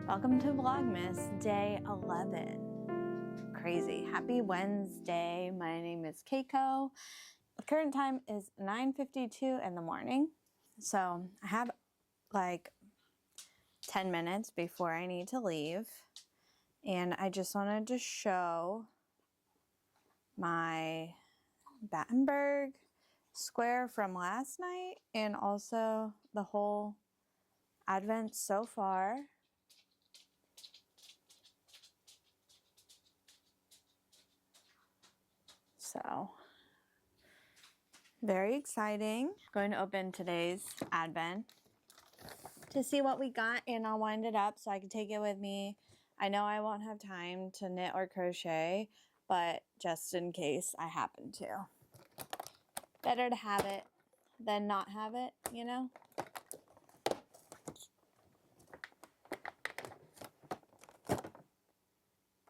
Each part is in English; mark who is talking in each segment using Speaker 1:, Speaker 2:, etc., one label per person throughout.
Speaker 1: Welcome to Vlogmas Day 11. Crazy. Happy Wednesday. My name is Keiko. The current time is 9:52 in the morning. So I have like 10 minutes before I need to leave. And I just wanted to show my Battenberg square from last night and also the whole Advent so far. So, very exciting. Going to open today's Advent to see what we got, and I'll wind it up so I can take it with me. I know I won't have time to knit or crochet, but just in case I happen to. Better to have it than not have it, you know?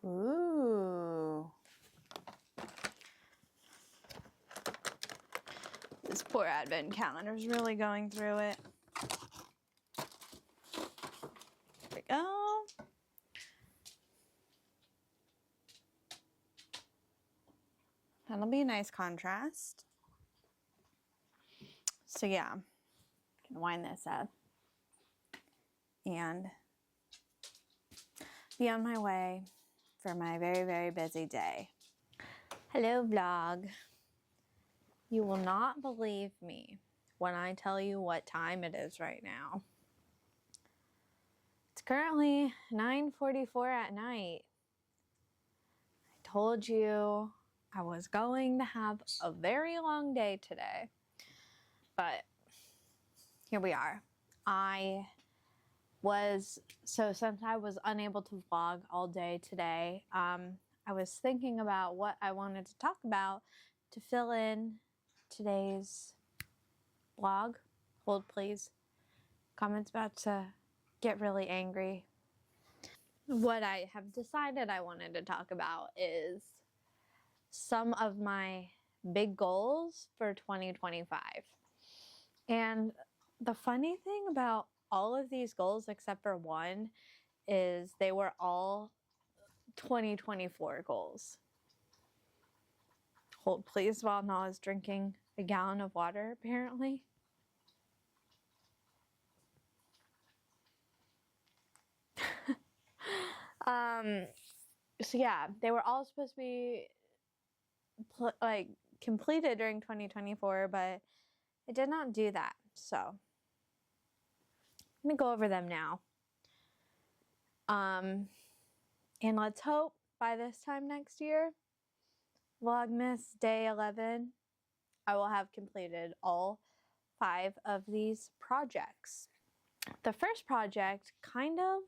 Speaker 1: Ooh. This poor Advent calendar is really going through it. There we go. That'll be a nice contrast. So yeah, I'm gonna wind this up and be on my way for my very, very busy day. Hello vlog. You will not believe me when I tell you what time it is right now. It's currently 9:44 at night. I told you I was going to have a very long day today, but here we are. Since I was unable to vlog all day today, I was thinking about what I wanted to talk about to fill in today's vlog. Hold please. Comment's about to get really angry. What I have decided I wanted to talk about is some of my big goals for 2025. And the funny thing about all of these goals, except for one, is they were all 2024 goals. Hold please while Noah is drinking a gallon of water, apparently. So yeah, they were all supposed to be completed during 2024, but it did not do that. So I'm gonna go over them now. And let's hope by this time next year, Vlogmas Day 11, I will have completed all 5 of these projects. The first project kind of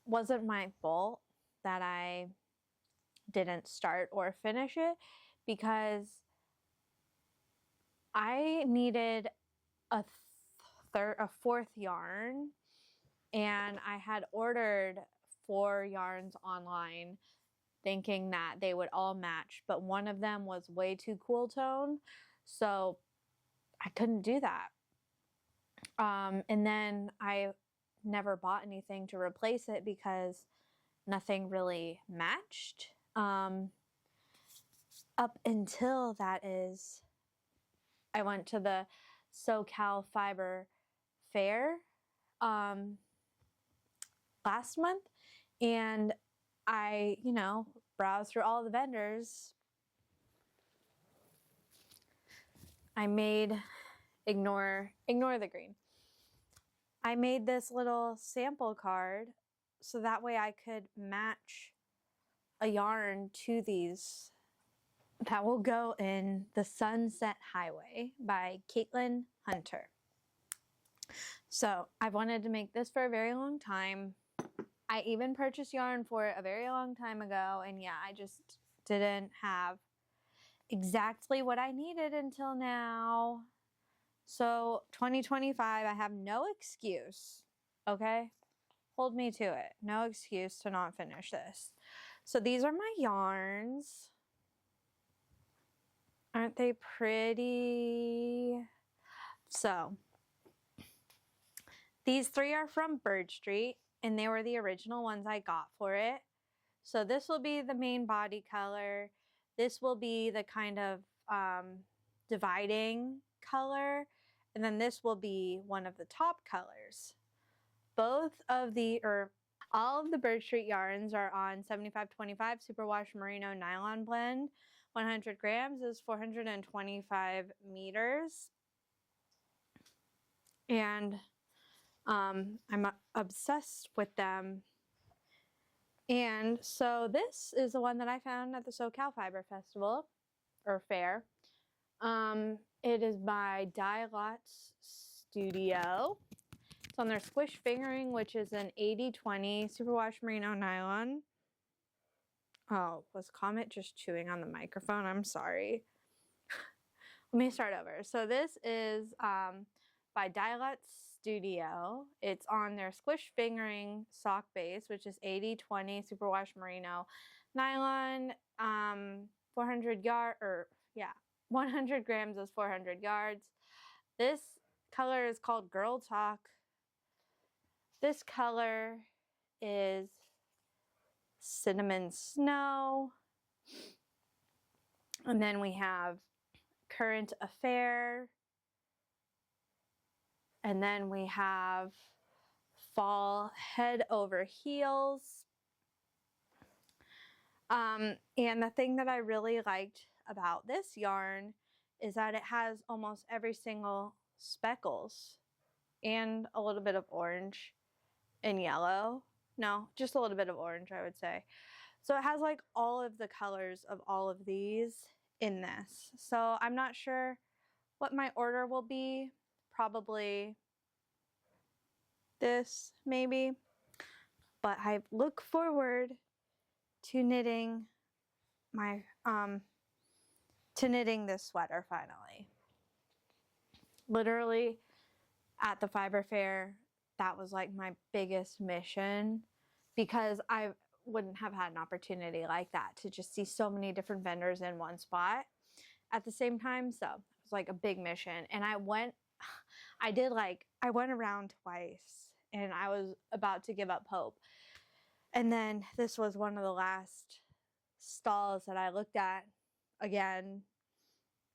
Speaker 1: wasn't my fault that I didn't start or finish it, because I needed a fourth yarn, and I had ordered 4 yarns online thinking that they would all match, but one of them was way too cool tone, so I couldn't do that. And then I never bought anything to replace it because nothing really matched. Up until that is, I went to the SoCal Fiber Fair last month, and I, browsed through all the vendors. I made, ignore the green. I made this little sample card so that way I could match a yarn to these that will go in the Sunset Highway by Caitlin Hunter. So I've wanted to make this for a very long time. I even purchased yarn for it a very long time ago, and yeah, I just didn't have exactly what I needed until now. So 2025, I have no excuse, okay? Hold me to it. No excuse to not finish this. So these are my yarns. Aren't they pretty? So these 3 are from Bird Street. and they were the original ones I got for it. So this will be the main body color. This will be the kind of dividing color. And then this will be one of the top colors. Both of the, or all of the Bird Street yarns are on 75/25 superwash merino nylon blend. 100 grams is 425 meters. And I'm obsessed with them. And so this is the one that I found at the SoCal Fiber Festival, or Fair. It is by Dye Lots Studio. It's on their Squish Fingering, which is an 80/20 superwash merino nylon. Oh, was Comet just chewing on the microphone? I'm sorry. Let me start over. So this is by Dye Lots Studio. It's on their Squish Fingering sock base, which is 80/20 superwash merino nylon. 400 100 grams is 400 yards. This color is called Girl Talk. This color is Cinnamon Snow. And then we have Current Affair. And then we have Fall Head Over Heels. And the thing that I really liked about this yarn is that it has almost every single speckles and a little bit of orange and yellow. No, just a little bit of orange, I would say. So it has like all of the colors of all of these in this. So I'm not sure what my order will be. Probably this, maybe. But I look forward to knitting my this sweater finally. Literally at the Fiber Fair, that was like my biggest mission, because I wouldn't have had an opportunity like that to just see so many different vendors in one spot at the same time. So it was like a big mission. And I went around twice and I was about to give up hope. And then this was one of the last stalls that I looked at again,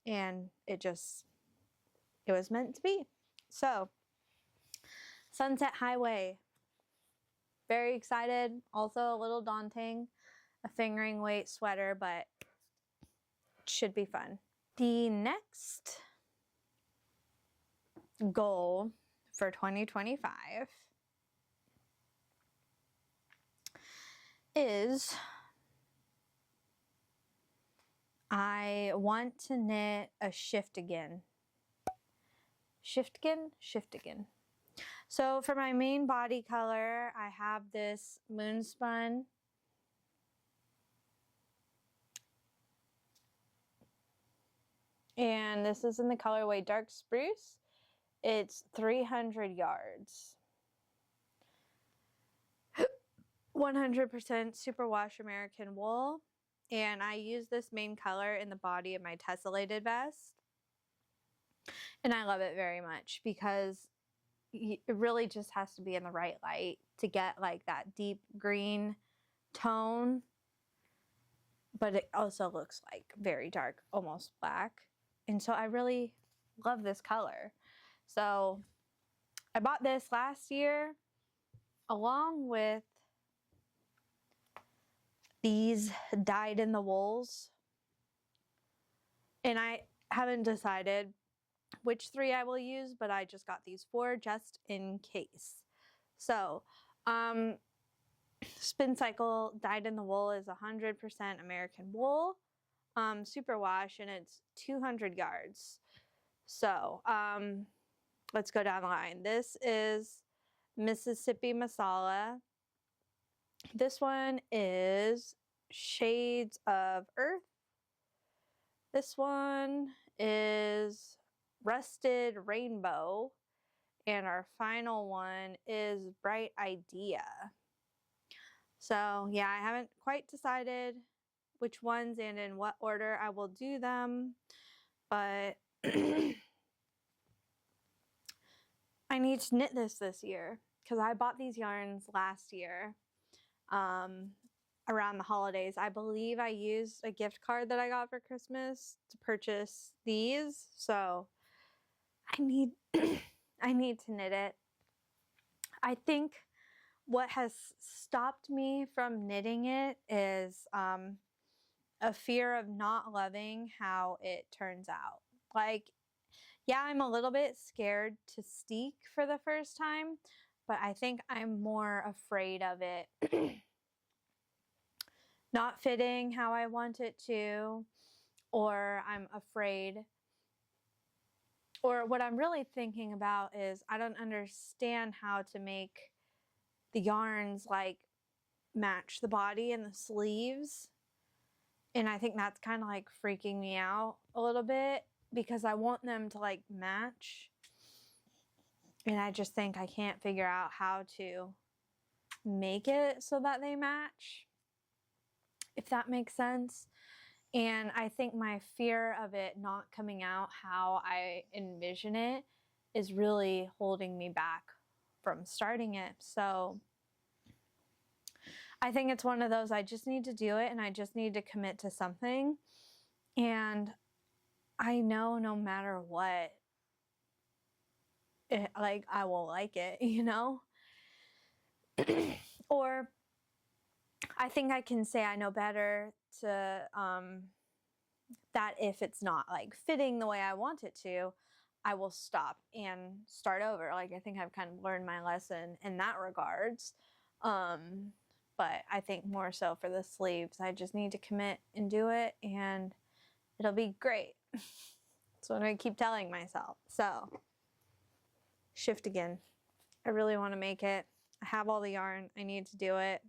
Speaker 1: and it was meant to be. So Sunset Highway, very excited, also a little daunting, a fingering weight sweater, but it should be fun. The next goal for 2025 is I want to knit a shiftigan. Shiftigan. So for my main body color, I have this Moonspun. And this is in the colorway Dark Spruce. It's 300 yards. 100% superwash American wool. And I use this main color in the body of my tessellated vest. And I love it very much because it really just has to be in the right light to get like that deep green tone. But it also looks like very dark, almost black. And so I really love this color. So I bought this last year along with these dyed in the wools. And I haven't decided which 3 I will use, but I just got these 4 just in case. So, Spin Cycle dyed in the wool is 100% American wool, superwash, and it's 200 yards. So, let's go down the line. This is Mississippi Masala. This one is Shades of Earth. This one is Rusted Rainbow. And our final one is Bright Idea. So yeah, I haven't quite decided which ones and in what order I will do them, but I need to knit this year because I bought these yarns last year around the holidays. I believe I used a gift card that I got for Christmas to purchase these, so I need I need to knit it. I think what has stopped me from knitting it is a fear of not loving how it turns out. Like, yeah, I'm a little bit scared to steek for the first time, but I think I'm more afraid of it not fitting how I want it to, or I'm afraid, or what I'm really thinking about is I don't understand how to make the yarns like match the body and the sleeves. And I think that's kind of like freaking me out a little bit because I want them to like match. And I just think I can't figure out how to make it so that they match, if that makes sense. And I think my fear of it not coming out how I envision it is really holding me back from starting it. So I think it's one of those, I just need to do it and I just need to commit to something. And I know no matter what, like I will like it, you know? Or I think I can say I know better to that if it's not like fitting the way I want it to, I will stop and start over. Like I think I've kind of learned my lesson in that regards. But I think more so for the sleeves, I just need to commit and do it and it'll be great. That's what I keep telling myself. So shift again. I really want to make it. I have all the yarn. I need to do it.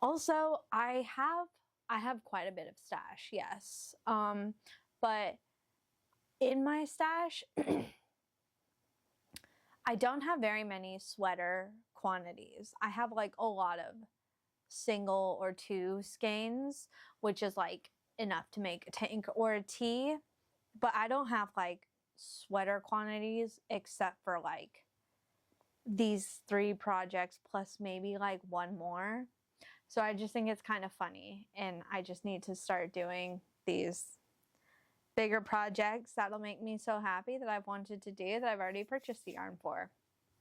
Speaker 1: Also, I have quite a bit of stash, yes. But in my stash, I don't have very many sweater quantities. I have like a lot of single or two skeins, which is like enough to make a tank or a tee. But I don't have like sweater quantities except for like these 3 projects plus maybe like one more. So I just think it's kind of funny and I just need to start doing these bigger projects that'll make me so happy that I've wanted to do that I've already purchased the yarn for.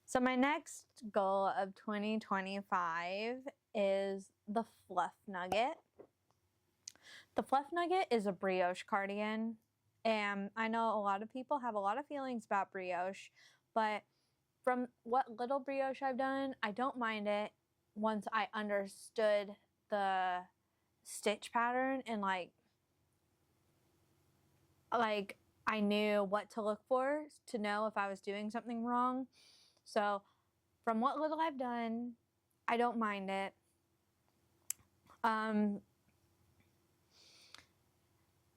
Speaker 1: So my next goal of 2025 is the Fluff Nugget. The Fluff Nugget is a brioche cardigan, and I know a lot of people have a lot of feelings about brioche, but from what little brioche I've done, I don't mind it once I understood the stitch pattern and like I knew what to look for to know if I was doing something wrong. So from what little I've done, I don't mind it.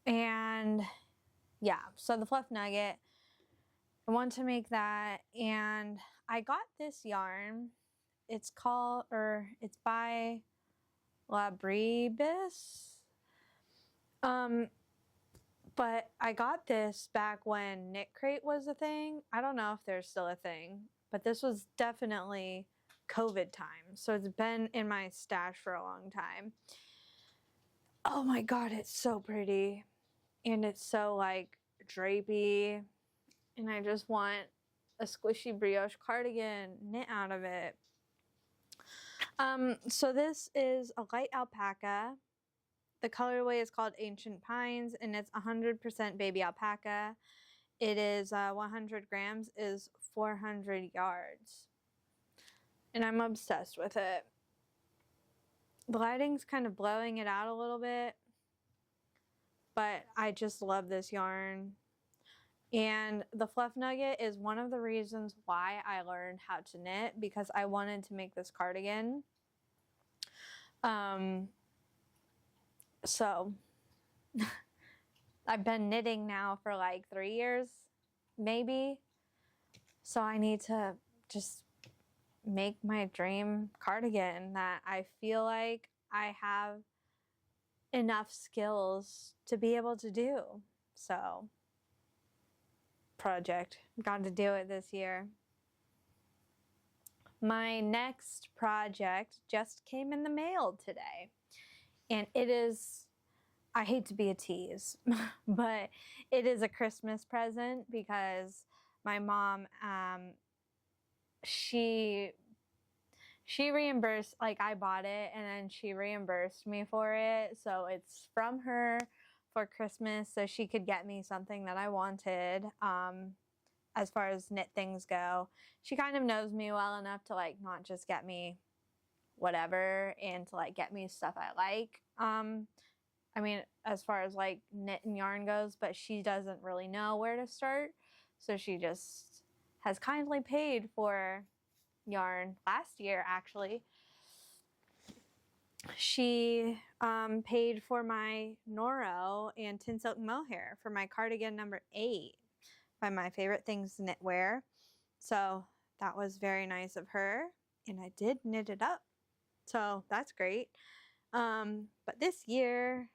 Speaker 1: And yeah, so the Fluff Nugget, I want to make that, and I got this yarn. It's called, or it's by Labribus. But I got this back when Knit Crate was a thing. I don't know if there's still a thing, but this was definitely COVID time. So it's been in my stash for a long time. Oh my God, it's so pretty. And it's so like drapey. And I just want a squishy brioche cardigan knit out of it. So this is a light alpaca. The colorway is called Ancient Pines, and it's 100% baby alpaca. It is 100 grams, is 400 yards. And I'm obsessed with it. The lighting's kind of blowing it out a little bit, but I just love this yarn. And the Fluff Nugget is one of the reasons why I learned how to knit, because I wanted to make this cardigan. So I've been knitting now for like 3 years, maybe. So I need to just make my dream cardigan that I feel like I have enough skills to be able to do. So project, got to do it this year. My next project just came in the mail today, and it is, I hate to be a tease, but it is a Christmas present because my mom, she reimbursed, like I bought it and then she reimbursed me for it. So it's from her for Christmas so she could get me something that I wanted. As far as knit things go, she kind of knows me well enough to like not just get me whatever and to like get me stuff I like. I mean, as far as like knit and yarn goes, but she doesn't really know where to start. So she just has kindly paid for yarn last year, actually. She paid for my Noro and Tin Silk Mohair for my cardigan number 8 by My Favorite Things Knitwear. So that was very nice of her, and I did knit it up. So that's great. But this year,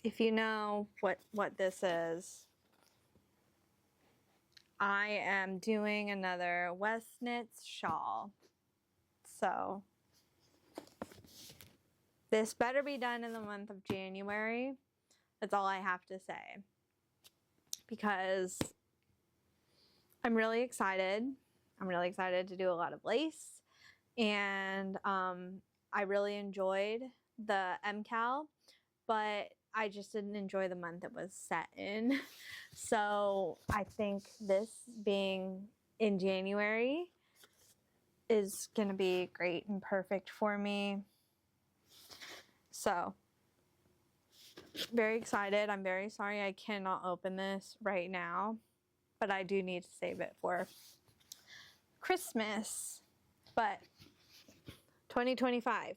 Speaker 1: if you know what this is, I am doing another West Knits shawl. So this better be done in the month of January. That's all I have to say. Because I'm really excited. I'm really excited to do a lot of lace. And I really enjoyed the MCAL, but I just didn't enjoy the month it was set in. So I think this being in January is going to be great and perfect for me. So very excited. I'm very sorry I cannot open this right now, but I do need to save it for Christmas. But 2025,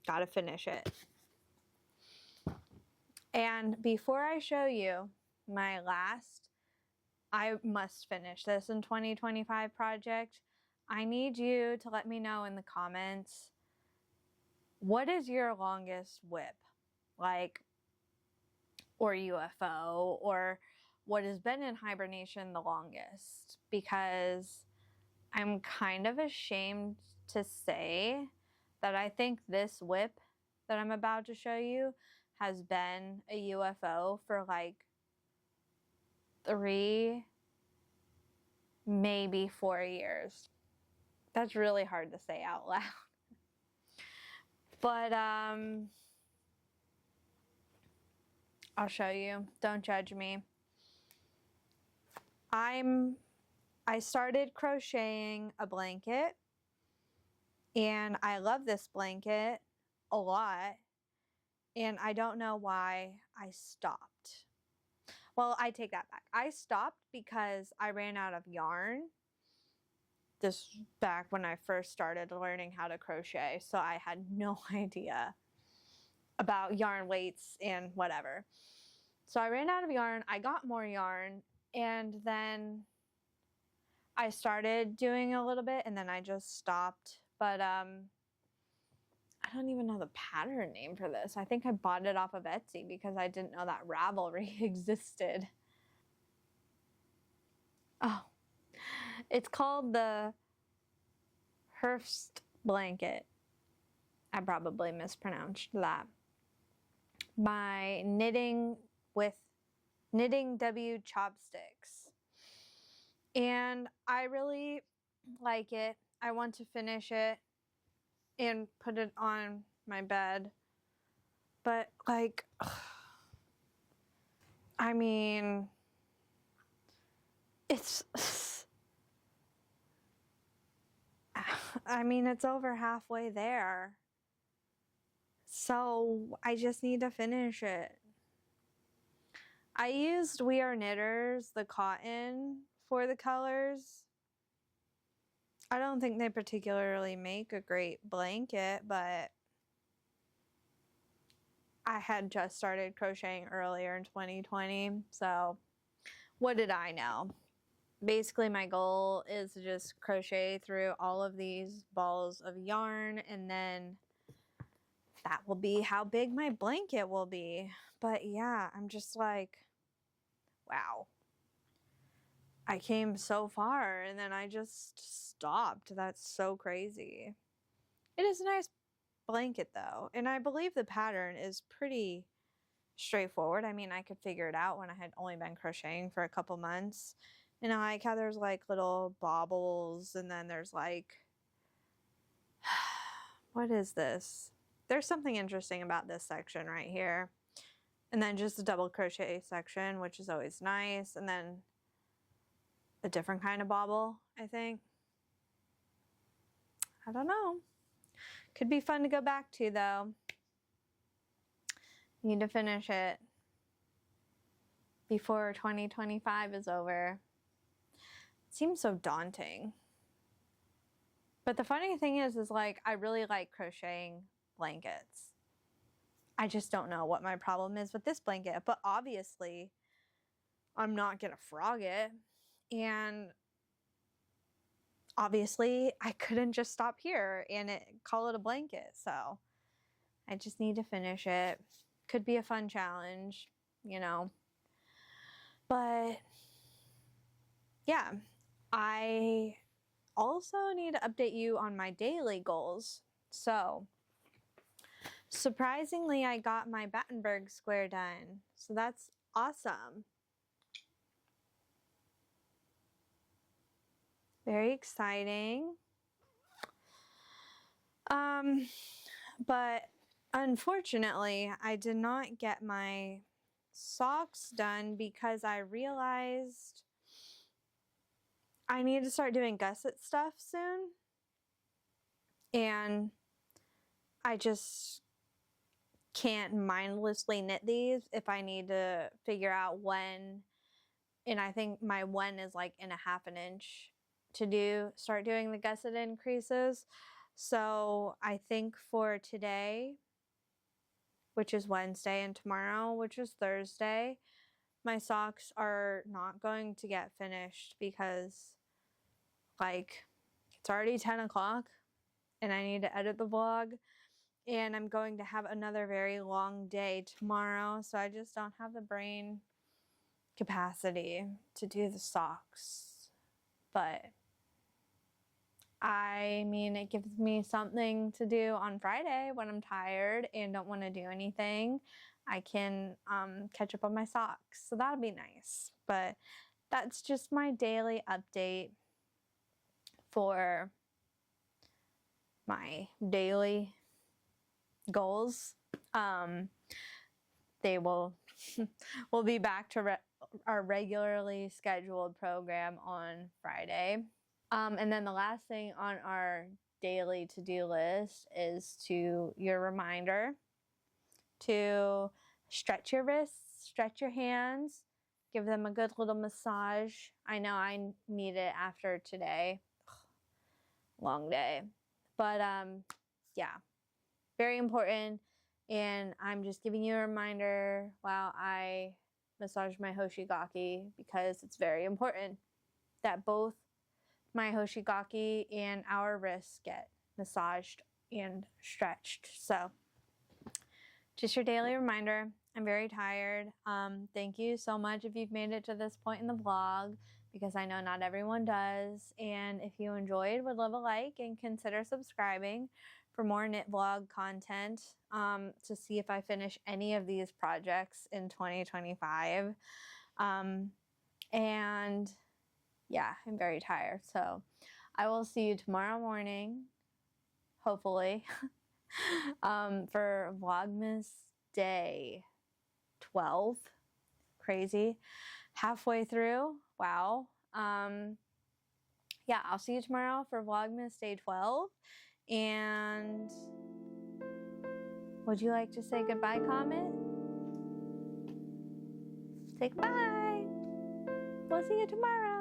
Speaker 1: gotta finish it. And before I show you my last, I must finish this in 2025 project, I need you to let me know in the comments, what is your longest whip? Like, or UFO, or what has been in hibernation the longest? Because I'm kind of ashamed to say that I think this whip that I'm about to show you has been a UFO for like 3, maybe 4 years. That's really hard to say out loud. But I'll show you. Don't judge me. I started crocheting a blanket, and I love this blanket a lot, and I don't know why I stopped. Well, I take that back. I stopped because I ran out of yarn. This back when I first started learning how to crochet, so I had no idea about yarn weights and whatever. So I ran out of yarn, I got more yarn, and then I started doing a little bit, and then I just stopped. But I don't even know the pattern name for this. I think I bought it off of Etsy because I didn't know that Ravelry existed. Oh, it's called the Hearst blanket. I probably mispronounced that. My Knitting W chopsticks. And I really like it. I want to finish it and put it on my bed. But like, I mean, it's over halfway there. So I just need to finish it. I used We Are Knitters, the cotton, for the colors. I don't think they particularly make a great blanket, but I had just started crocheting earlier in 2020, so what did I know? Basically, my goal is to just crochet through all of these balls of yarn, and then that will be how big my blanket will be. But yeah, I'm just like, wow. I came so far and then I just stopped. That's so crazy. It is a nice blanket though, and I believe the pattern is pretty straightforward. I mean, I could figure it out when I had only been crocheting for a couple months. And I like how there's like little baubles, and then there's like, what is this? There's something interesting about this section right here. And then just a double crochet section, which is always nice. And then a different kind of bauble, I think. I don't know. Could be fun to go back to though. Need to finish it before 2025 is over. It seems so daunting. But the funny thing is like, I really like crocheting blankets. I just don't know what my problem is with this blanket. But obviously, I'm not gonna frog it. And obviously, I couldn't just stop here and call it a blanket. So I just need to finish it. Could be a fun challenge, you know. But yeah, I also need to update you on my daily goals. So surprisingly, I got my Battenberg square done. So that's awesome. Very exciting. But unfortunately, I did not get my socks done because I realized I need to start doing gusset stuff soon. And I just can't mindlessly knit these if I need to figure out when. And I think my when is like in a half an inch to start doing the gusset increases. So I think for today, which is Wednesday, and tomorrow, which is Thursday, my socks are not going to get finished because like it's already 10 o'clock and I need to edit the vlog, and I'm going to have another very long day tomorrow, so I just don't have the brain capacity to do the socks. But I mean, it gives me something to do on Friday when I'm tired and don't want to do anything. I can catch up on my socks, so that'll be nice. But that's just my daily update for my daily goals. They will we'll be back to our regularly scheduled program on Friday. And then the last thing on our daily to-do list is your reminder to stretch your wrists, stretch your hands, give them a good little massage. I know I need it after today. Long day. But yeah, very important. And I'm just giving you a reminder while I massage my hoshigaki, because it's very important that both my hoshigaki and our wrists get massaged and stretched. So just your daily reminder. I'm very tired. Thank you so much if you've made it to this point in the vlog, because I know not everyone does. And if you enjoyed, would love a like and consider subscribing for more knit vlog content, to see if I finish any of these projects in 2025. And yeah, I'm very tired. So I will see you tomorrow morning, hopefully, for Vlogmas Day 12. Crazy. Halfway through. Wow. Yeah, I'll see you tomorrow for Vlogmas Day 12. And would you like to say goodbye, comment? Say goodbye. We'll see you tomorrow.